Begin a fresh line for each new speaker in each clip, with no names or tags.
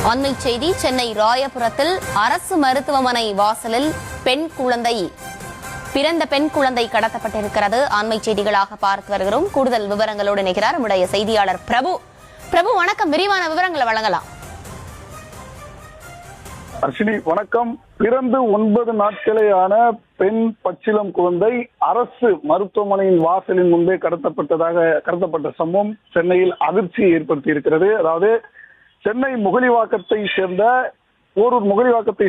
அண்மை செய்தி. சென்னை ராயபுரத்தில் அரசு மருத்துவமனை வாசலில் பிறந்த பெண் குழந்தை கடத்தப்பட்டிருக்கிறது. அண்மை செய்திகளாக பார்த்து வருகிறோம். கூடுதல் விவரங்களோடு இணைகிறார் நம்முடைய செய்தியாளர் பிரபு. வணக்கம். விரிவான விவரங்களை வழங்கலாம்.
அர்ஷினி வணக்கம். பிறந்து 9 நாட்களே ஆன பெண் பச்சிளம் குழந்தை அரசு மருத்துவமனையின் வாசலின் முன்பே கடத்தப்பட்ட சம்பவம் சென்னையில் அதிர்ச்சியை ஏற்படுத்தி இருக்கிறது. அதாவது சென்னை முகலிவாக்கத்தை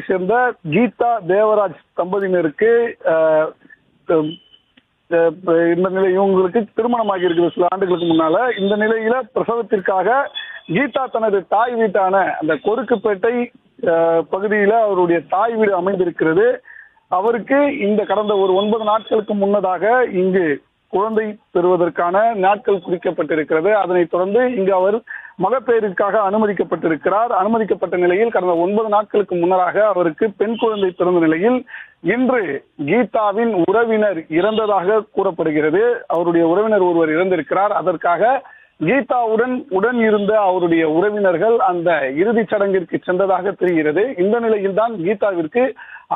சேர்ந்த கீதா தேவராஜ் தம்பதியினருக்கு இவங்களுக்கு திருமணமாகி இருக்குது சில ஆண்டுகளுக்கு முன்னால. இந்த நிலையில பிரசவத்திற்காக கீதா தனது தாய் வீட்டான அந்த கொருக்குப்பேட்டை பகுதியில அவருடைய தாய் வீடு அமைந்திருக்கிறது. அவருக்கு இந்த கடந்த ஒரு 9 நாட்களுக்கு முன்னதாக இங்கு குழந்தை பெறுவதற்கான நாட்கள் குறிக்கப்பட்டிருக்கிறது. அதனைத் தொடர்ந்து இங்கு அவர் மகப்பேறுக்காக அனுமதிக்கப்பட்டிருக்கிறார். அனுமதிக்கப்பட்ட நிலையில் கடந்த 9 நாட்களுக்கு முன்னராக அவருக்கு பெண் குழந்தை பிறந்த நிலையில் இன்று கீதாவின் உறவினர் இறந்ததாக கூறப்படுகிறது. அவருடைய உறவினர் ஒருவர் இறந்திருக்கிறார். அதற்காக கீதாவுடன் இருந்த அவருடைய உறவினர்கள் அந்த இறுதிச் சடங்கிற்கு சென்றதாக தெரிகிறது. இந்த நிலையில் தான் கீதாவிற்கு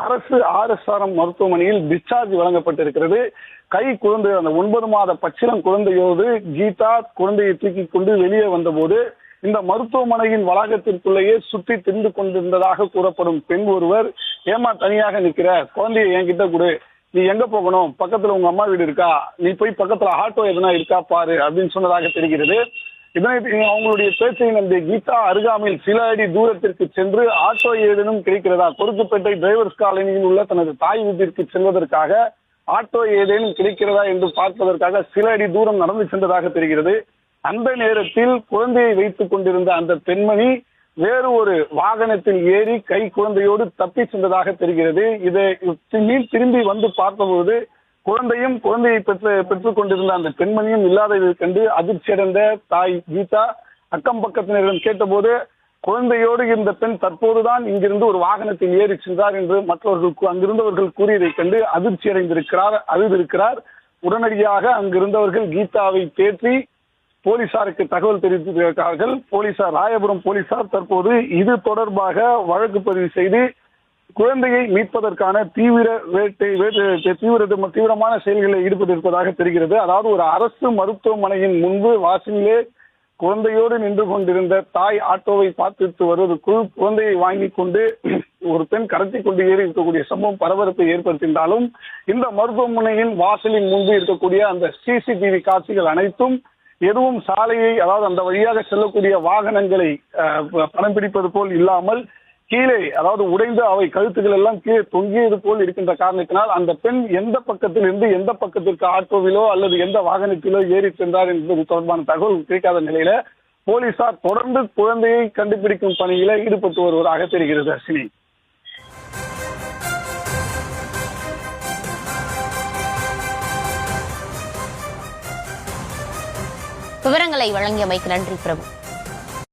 அரசு RSRM மருத்துவமனையில் டிஸ்சார்ஜ் வழங்கப்பட்டிருக்கிறது. குழந்தை அந்த 9 மாத பச்சிளம் குழந்தையோடு கீதா குழந்தையை தூக்கி கொண்டு வெளியே வந்தபோது இந்த மருத்துவமனையின் வளாகத்திற்குள்ளேயே சுற்றி திரிந்து கொண்டிருந்ததாக கூறப்படும் பெண் ஒருவர், ஏமா தனியாக நிக்கிற, குழந்தைய என்கிட்ட கொடு, நீ எங்க போகணும், பக்கத்துல உங்க அம்மா வீடு இருக்கா, நீ போய் பக்கத்துல ஆட்டோ எதனா இருக்கா பாரு அப்படின்னு சொன்னதாக தெரிகிறது. இதனை அவங்களுடைய பேச்சை நம்பி கீதா அருகாமையில் சில அடி தூரத்திற்கு சென்று ஆட்டோ ஏதேனும் கிடைக்கிறதா, கொருக்குப்பேட்டை டிரைவர்ஸ் காலனியில் உள்ள தனது தாய் வீட்டிற்கு செல்வதற்காக ஆட்டோ ஏதேனும் கிடைக்கிறதா என்று பார்ப்பதற்காக சில அடி தூரம் நடந்து சென்றதாக தெரிகிறது. அந்த நேரத்தில் குழந்தையை வைத்துக் கொண்டிருந்த அந்த பெண்மணி வேறு ஒரு வாகனத்தில் ஏறி குழந்தையோடு தப்பி சென்றதாக தெரிகிறது. இதை திரும்பி வந்து பார்த்தபோது குழந்தையை பெற்றுக் கொண்டிருந்த அந்த பெண்மணியும் இல்லாததை கண்டு அதிர்ச்சியடைந்த தாய் கீதா அக்கம் பக்கத்தினரிடம் கேட்டபோது, குழந்தையோடு இருந்த பெண் தற்போதுதான் இங்கிருந்து ஒரு வாகனத்தில் ஏறி சென்றார் என்று அங்கிருந்தவர்கள் கூறியதை கண்டு அதிர்ச்சி அழுதிருக்கிறார். உடனடியாக அங்கிருந்தவர்கள் கீதாவை தேற்றி போலீசாருக்கு தகவல் தெரிவித்திருக்கிறார்கள். ராயபுரம் போலீசார் தற்போது இது தொடர்பாக வழக்கு பதிவு செய்து குழந்தையை மீட்பதற்கான தீவிரமான செயல்களில் ஈடுபட்டிருப்பதாக தெரிகிறது. அதாவது ஒரு அரசு மருத்துவமனையின் முன்பு வாசலிலே குழந்தையோடு நின்று கொண்டிருந்த தாய் ஆட்டோவை பார்த்துட்டு வருவதற்குள் குழந்தையை வாங்கி கொண்டு ஒரு பெண் கடத்தி கொண்டு ஏறி இருக்கக்கூடிய சம்பவம் பரபரப்பை ஏற்படுத்தினாலும் இந்த மருத்துவமனையின் வாசலின் முன்பு இருக்கக்கூடிய அந்த CCTV காட்சிகள் அனைத்தும் எதுவும் சாலையை, அதாவது அந்த வழியாக செல்லக்கூடிய வாகனங்களை படம் பிடிப்பது போல் இல்லாமல் கீழே, அதாவது உடைந்து அவை கழுத்துக்கள் எல்லாம் கீழே தொங்கியது போல் இருக்கின்ற காரணத்தினால் அந்த பெண் எந்த பக்கத்தில் இருந்து எந்த பக்கத்திற்கு ஆட்டோவிலோ அல்லது எந்த வாகனத்திலோ ஏறி சென்றார் என்பது தொடர்பான தகவல் கிடைக்காத நிலையில போலீசார் தொடர்ந்து குழந்தையை கண்டுபிடிக்கும் பணியில ஈடுபட்டு வருவதாக தெரிகிறது. அஸ்வினி,
விவரங்களை வழங்கியமைக்கு நன்றி பிரபு.